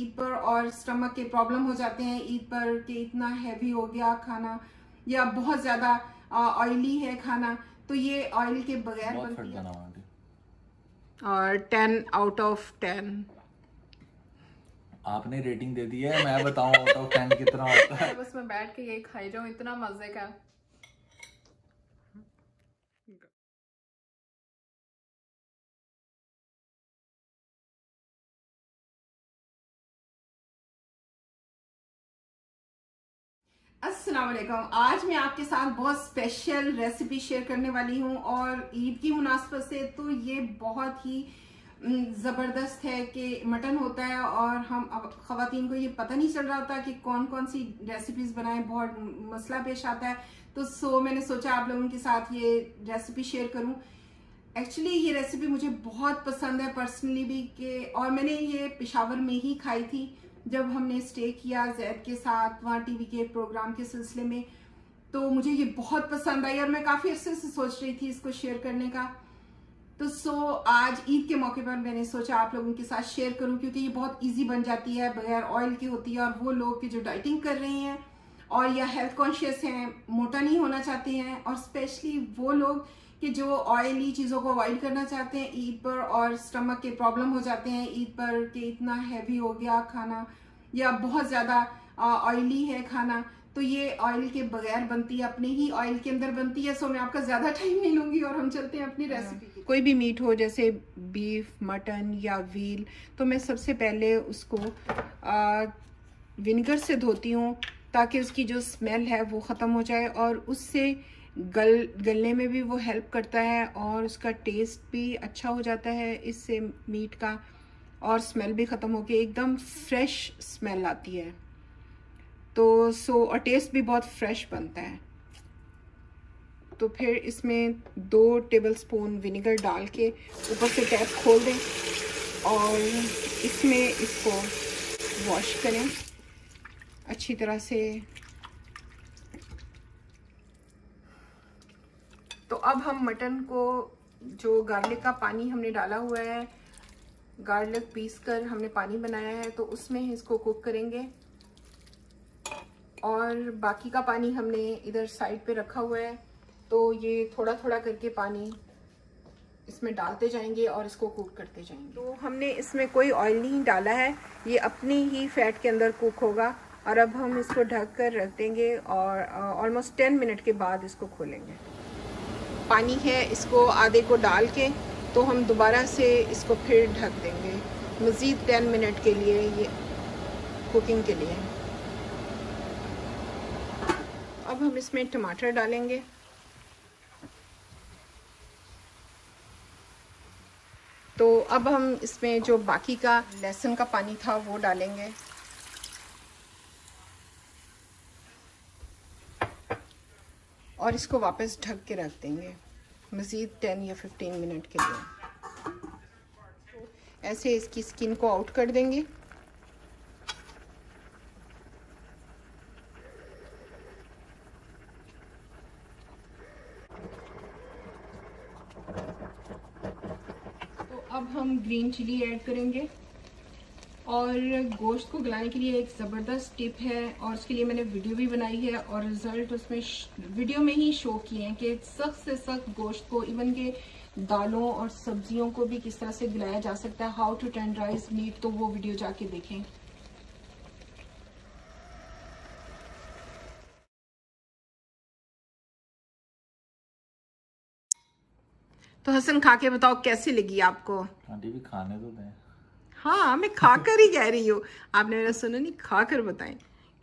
ईद पर और स्टमक के प्रॉब्लम हो जाते हैं ईद पर कि इतना हैवी हो गया खाना या बहुत ज्यादा ऑयली है खाना, तो ये ऑयल के बगैर बनती है। और 10 आउट ऑफ 10 आपने रेटिंग दे दी है, मैं बताऊं आउट ऑफ 10 कितना होता है। बस मैं बैठ के यही खाई जाऊं, इतना मजे का। अस्सलाम वालेकुम। आज मैं आपके साथ बहुत स्पेशल रेसिपी शेयर करने वाली हूँ और ईद की मुनासबत से तो ये बहुत ही ज़बरदस्त है कि मटन होता है और हम ख़वातीन को ये पता नहीं चल रहा होता कि कौन कौन सी रेसिपीज़ बनाएं, बहुत मसला पेश आता है। तो मैंने सोचा आप लोगों के साथ ये रेसिपी शेयर करूं। एक्चुअली ये रेसिपी मुझे बहुत पसंद है पर्सनली भी और मैंने ये पेशावर में ही खाई थी जब हमने स्टे किया जैद के साथ वहाँ टीवी के प्रोग्राम के सिलसिले में। तो मुझे ये बहुत पसंद आई और मैं काफ़ी अरसे से सोच रही थी इसको शेयर करने का। तो आज ईद के मौके पर मैंने सोचा आप लोगों के साथ शेयर करूं क्योंकि ये बहुत इजी बन जाती है, बगैर ऑयल की होती है। और वो लोग जो डाइटिंग कर रहे हैं और या हेल्थ कॉन्शियस हैं, मोटा नहीं होना चाहते हैं, और स्पेशली वो लोग कि जो ऑयली चीज़ों को अवॉइड करना चाहते हैं ईद पर और स्टमक के प्रॉब्लम हो जाते हैं ईद पर कि इतना हैवी हो गया खाना या बहुत ज़्यादा ऑयली है खाना, तो ये ऑयल के बगैर बनती है, अपने ही ऑयल के अंदर बनती है। सो मैं आपका ज़्यादा टाइम नहीं लूँगी और हम चलते हैं अपनी रेसिपी। कोई भी मीट हो जैसे बीफ, मटन या व्हील, तो मैं सबसे पहले उसको विनेगर से धोती हूँ ताकि उसकी जो स्मेल है वो ख़त्म हो जाए और उससे गलने में भी वो हेल्प करता है और उसका टेस्ट भी अच्छा हो जाता है इससे मीट का, और स्मेल भी ख़त्म होकर एकदम फ्रेश स्मेल आती है। तो और टेस्ट भी बहुत फ्रेश बनता है। तो फिर इसमें 2 टेबलस्पून विनेगर डाल के ऊपर से टैप खोल दें और इसमें इसको वॉश करें अच्छी तरह से। तो अब हम मटन को, जो गार्लिक का पानी हमने डाला हुआ है, गार्लिक पीस कर हमने पानी बनाया है, तो उसमें इसको कुक करेंगे और बाकी का पानी हमने इधर साइड पे रखा हुआ है। तो ये थोड़ा थोड़ा करके पानी इसमें डालते जाएंगे और इसको कुक करते जाएंगे। तो हमने इसमें कोई ऑयल नहीं डाला है, ये अपनी ही फैट के अंदर कुक होगा। और अब हम इसको ढक कर रख देंगे और ऑलमोस्ट 10 मिनट के बाद इसको खोलेंगे। पानी है इसको आधे को डाल के तो हम दोबारा से इसको फिर ढक देंगे मज़ीद 10 मिनट के लिए, ये कुकिंग के लिए। अब हम इसमें टमाटर डालेंगे, तो अब हम इसमें जो बाकी का लहसुन का पानी था वो डालेंगे और इसको वापस ढक के रख देंगे मज़ीद 10 या 15 मिनट के लिए। ऐसे इसकी स्किन को आउट कर देंगे। तो अब हम ग्रीन चिली ऐड करेंगे और गोश्त को गलाने के लिए एक ज़बरदस्त टिप है और उसके लिए मैंने वीडियो भी बनाई है और रिज़ल्ट उसमें वीडियो में ही शो किए हैं कि सख्त से सख्त गोश्त को, इवन के दालों और सब्जियों को भी किस तरह से गलाया जा सकता है, हाउ टू टेंडराइज मीट, तो वो वीडियो जाके देखें। तो हसन खा के बताओ कैसी लगी आपको? आंटी भी खाने तो दें। हाँ, मैं खाकर ही कह रही हूँ, आपने मेरा सुना नहीं, खाकर बताएं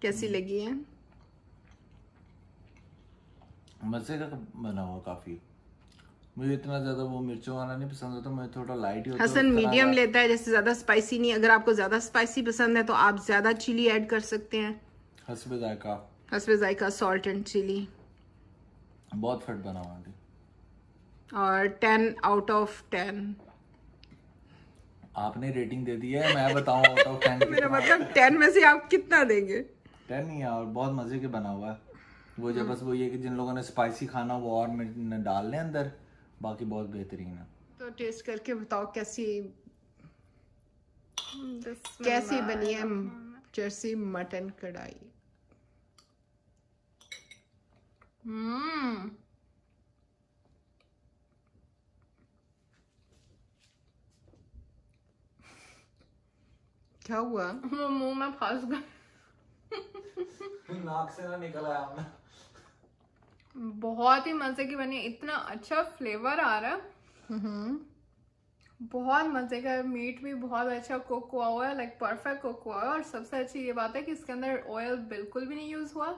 कैसी लगी है। मजे का बना हुआ काफी। मुझे इतना ज्यादा वो मिर्चों वाला नहीं पसंद होता, मुझे थोड़ा लाइट ही होता है। हसन मीडियम लेता है, जैसे ज्यादा स्पाइसी नहीं। अगर आपको ज्यादा स्पाइसी पसंद है तो आप ज्यादा चिली ऐड कर सकते हैं। हस्बे जायका, हस्बे जायका सॉल्ट एंड चिली। बहुत फिट बना हुआ आंटी। और 10 आउट ऑफ 10 आपने रेटिंग दे दी है, मैं बताऊं आउट ऑफ 10 मेरा मतलब 10 में से आप कितना देंगे? 10 ही है और बहुत मजे के बना हुआ है। वो जब बस वो ये कि जिन लोगों ने स्पाइसी खाना वो और में डाल लें अंदर, बाकी बहुत बेहतरीन है। तो टेस्ट करके बताओ कैसी। कैसी बनी है जर्सी मटन कढ़ाई? क्या हुआ? मुंह में फंस गया। नाक से ना निकल आया। बहुत ही मजे की बनी, इतना अच्छा फ्लेवर आ रहा है। बहुत मजे का। मीट भी बहुत अच्छा कुक हुआ हुआ है, लाइक परफेक्ट कुक हुआ है। और सबसे अच्छी ये बात है कि इसके अंदर ऑयल बिल्कुल भी नहीं यूज हुआ।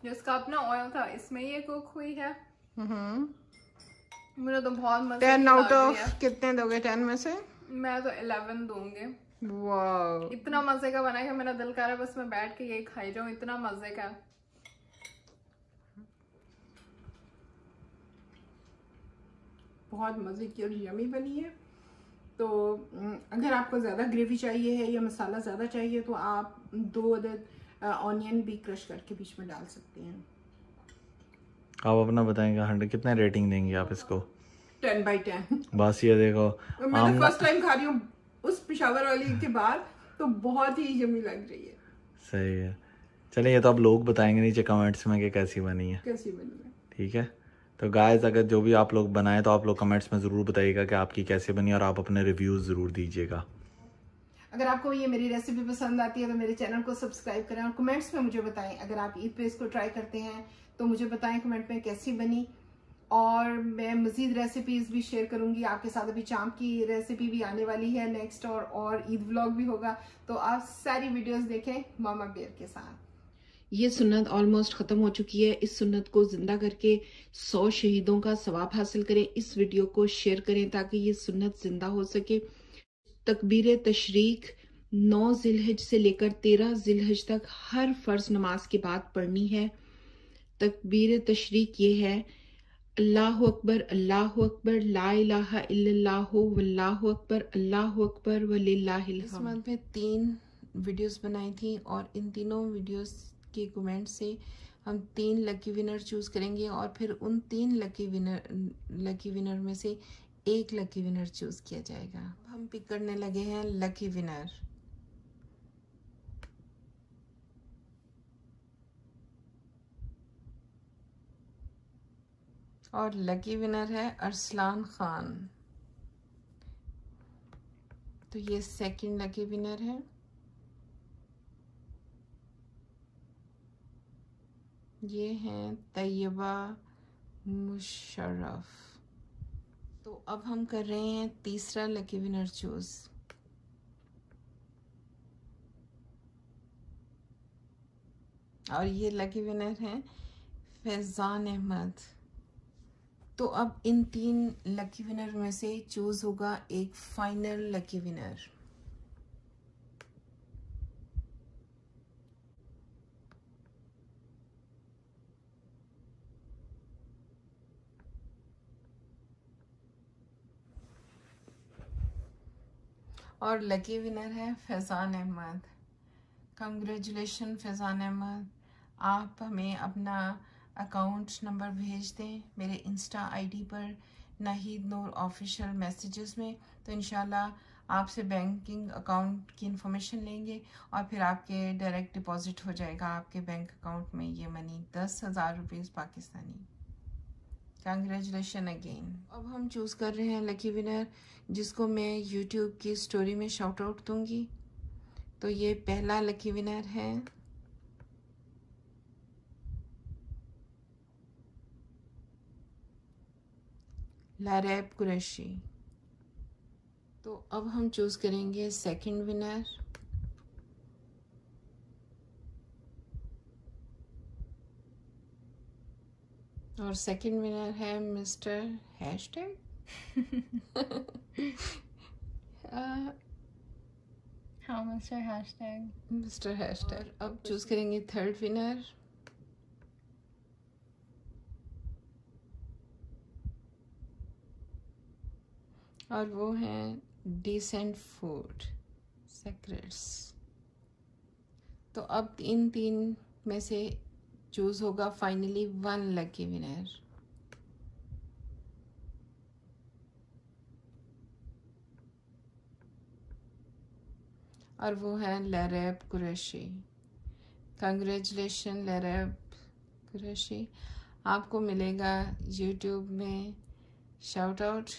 जिसका अपना ऑयल था इसमें ये कुक हुई है। मुझे तो बहुत मजा 10 आउट ऑफ कितने दोगे 10 में से? मैं तो 11 दूंगी। वाह, इतना मजे का बना है, मेरा दिल कर रहा है बस मैं बैठ के यही खाई जाऊं, इतना मजे का। बहुत मजे की और यमी बनी है। तो अगर आपको ज़्यादा ग्रेवी चाहिए है या मसाला ज़्यादा चाहिए तो आप 2 अदद ऑनियन भी क्रश करके बीच में डाल सकते हैं। आप अपना बताएंगे 100 कितने रेटिंग देंगे आप इसको? 10/10। बस ये देखो, मैं फर्स्ट टाइम खा रही हूँ उस पेशावर वाली के बाद, तो बहुत ही यमी लग रही है। सही है। चलिए, ये तो आप लोग बताएंगे नीचे कमेंट्स में कि कैसी बनी है। कैसी बनी है, ठीक है। तो गाइस, अगर जो भी आप लोग बनाए तो आप लोग कमेंट्स में ज़रूर बताइएगा कि आपकी कैसे बनी, और आप अपने रिव्यूज़ ज़रूर दीजिएगा। अगर आपको ये मेरी रेसिपी पसंद आती है तो मेरे चैनल को सब्सक्राइब करें और कमेंट्स में मुझे बताएं। अगर आप ईद पे इसको ट्राई करते हैं तो मुझे बताएं कमेंट में कैसी बनी। और मैं मज़ीद रेसिपीज़ भी शेयर करूंगी आपके साथ। अभी चांप की रेसिपी भी आने वाली है नेक्स्ट, और ईद व्लॉग भी होगा, तो आप सारी वीडियोस देखें मामा बेयर के साथ। ये सुन्नत ऑलमोस्ट ख़त्म हो चुकी है। इस सुन्नत को जिंदा करके 100 शहीदों का सवाब हासिल करें। इस वीडियो को शेयर करें ताकि ये सुन्नत जिंदा हो सके। तकबीर तशरीक 9 जिलहज से लेकर 13 जिलहज तक हर फर्ज नमाज के बाद पढ़नी है। तकबीर तशरीक ये है, अल्लाहु अकबर ला इलाहा इल्लल्लाहु वल्लाहु अकबर अल्लाहु अकबर वलिल्लाहिल हम्द। इस मंथ में 3 वीडियोस बनाई थी और इन तीनों वीडियोस के कमेंट से हम 3 लकी विनर चूज करेंगे और फिर उन 3 लकी विनर में से एक लकी विनर चूज किया जाएगा। हम पिक करने लगे हैं लकी विनर। और लकी विनर है अरसलान खान। तो ये सेकंड लकी विनर है। ये हैं तैयबा मुशर्रफ। तो अब हम कर रहे हैं तीसरा लकी विनर चूज। और ये लकी विनर हैं फैजान अहमद। तो अब इन 3 लकी विनर में से चूज होगा एक फाइनल लकी विनर। और लकी विनर है फैजान अहमद। कंग्रेचुलेशन फैजान अहमद। आप हमें अपना अकाउंट नंबर भेज दें मेरे इंस्टा आईडी पर नाहिद नूर ऑफिशियल मैसेजेस में, तो इंशाल्लाह आपसे बैंकिंग अकाउंट की इंफॉर्मेशन लेंगे और फिर आपके डायरेक्ट डिपॉजिट हो जाएगा आपके बैंक अकाउंट में ये money, 10,000 rupees Pakistani. Congratulation again. अब हम चूज़ कर रहे हैं लकी विनर जिसको मैं यूट्यूब की स्टोरी में शाउट आउट दूंगी। तो ये पहला लकी विनर है लारैब कुरैशी। तो अब हम चूज़ करेंगे सेकंड विनर। और सेकंड विनर है मिस्टर हैशटैग। हाँ, मिस्टर हैशटैग। अब चूज करेंगे थर्ड विनर। और वो हैं डिसेंट फूड सीक्रेट्स। तो अब इन 3 में से चूज होगा फाइनली 1 लकी विनर। और वो है लैरैब कुरैशी। कंग्रेचुलेशन लैरैब कुरैशी, आपको मिलेगा यूट्यूब में शाउट आउट।